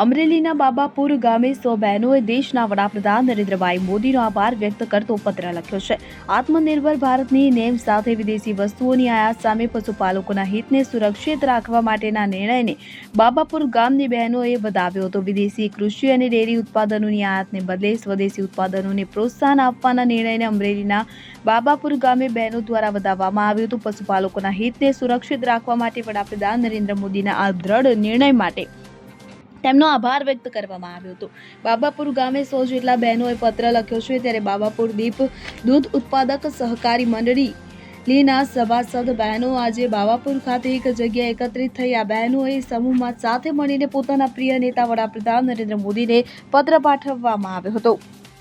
અમરેલીના બાબાપુર ગામે 100 બહેનોએ દેશના વડાપ્રધાન નરેન્દ્રભાઈ મોદીનો આભાર વ્યક્ત કરતો પત્ર લખ્યો છે. આત્મનિર્ભર ભારતની નેમ સાથે વિદેશી વસ્તુઓની આયાત સામે પશુપાલકોના હિતને સુરક્ષિત રાખવા માટેના નિર્ણયને બાબાપુર ગામની બહેનોએ વધાવ્યો હતો. વિદેશી કૃષિ અને ડેરી ઉત્પાદનોની આયાતને બદલે સ્વદેશી ઉત્પાદનોને પ્રોત્સાહન આપવાના નિર્ણયને અમરેલીના બાબાપુર ગામે બહેનો દ્વારા વધાવવામાં આવ્યું હતું. પશુપાલકોના હિતને સુરક્ષિત રાખવા માટે વડાપ્રધાન નરેન્દ્ર મોદીના આ દ્રઢ નિર્ણય માટે તેમનો આભાર વ્યક્ત કરવામાં આવ્યો હતો. બાબાપુર ગામે 100 જેટલા બહેનોએ પત્ર લખ્યો છે. ત્યારે બાબાપુર દીપ દૂધ ઉત્પાદક સહકારી મંડળીના સભાસદ બહેનો આજે બાબાપુર ખાતે એક જગ્યાએ એકત્રિત થઈ આ બહેનોએ સમૂહમાં સાથે મળીને પોતાના પ્રિય નેતા વડાપ્રધાન નરેન્દ્ર મોદીને પત્ર પાઠવવામાં આવ્યો હતો.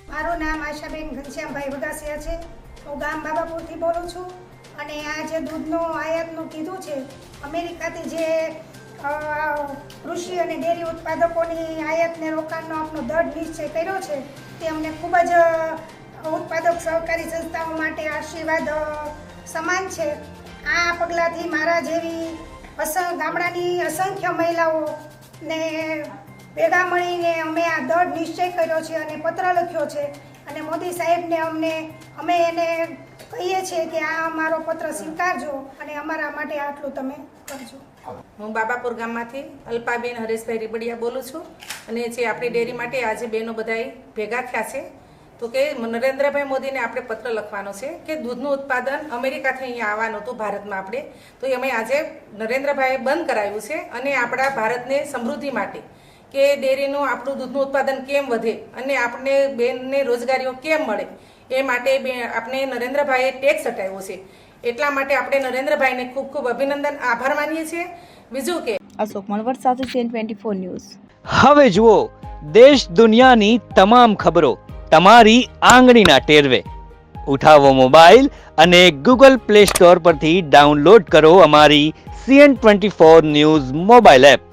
મારું નામ આશાબેન ઘનશ્યામભાઈ વગાસિયા છે. હું ગામ બાબાપુરથી બોલું છું અને આ જે દૂધનો આયાતનું કીધું છે, અમેરિકાથી જે કૃષિ અને ડેરી ઉત્પાદકોની આયાતને રોકાણનો આપણો દૃઢ નિશ્ચય કર્યો છે તે અમને ખૂબ જ ઉત્પાદક સહકારી સંસ્થાઓ માટે આશીર્વાદ સમાન છે. આ પગલાંથી મારા જેવી ગામડાની અસંખ્ય મહિલાઓને ભેગા મળીને અમે આ દૃઢ નિશ્ચય કર્યો છે અને પત્ર લખ્યો છે અને મોદી સાહેબને અમે એને કહીએ છીએ કે આ અમારો પત્ર સ્વીકારજો અને અમારા માટે આટલું તમે કરજો. હું બાબાપુર ગામમાંથી અલ્પાબેન હરેશભાઈ રીબડિયા બોલું છું અને જે આપણી ડેરી માટે આજે બહેનો બધાએ ભેગા થયા છે તો કે નરેન્દ્રભાઈ મોદીને આપણે પત્ર લખવાનો છે કે દૂધનું ઉત્પાદન અમેરિકાથી અહીંયા આવવાનું હતું ભારતમાં આપણે, તો અમે આજે નરેન્દ્રભાઈએ બંધ કરાવ્યું છે અને આપણા ભારતને સમૃદ્ધિ માટે કે ડેરીનું આપણું દૂધનું ઉત્પાદન કેમ વધે અને આપણે બેનને રોજગારીઓ કેમ મળે એ માટે આપણે નરેન્દ્રભાઈએ ટેક્સ હટાવ્યો છે. એટલા માટે આપણે નરેન્દ્રભાઈને ખૂબ ખૂબ અભિનંદન આભાર માનીએ છીએ. બીજું કે અશોક મણવર સાથે CN24 ન્યૂઝ. હવે જુઓ દેશ દુનિયાની તમામ ખબરો તમારી આંગળીના ટેરવે. ઉઠાવો મોબાઈલ અને Google Play Store પરથી ડાઉનલોડ કરો અમારી CN24 ન્યૂઝ મોબાઈલ એપ.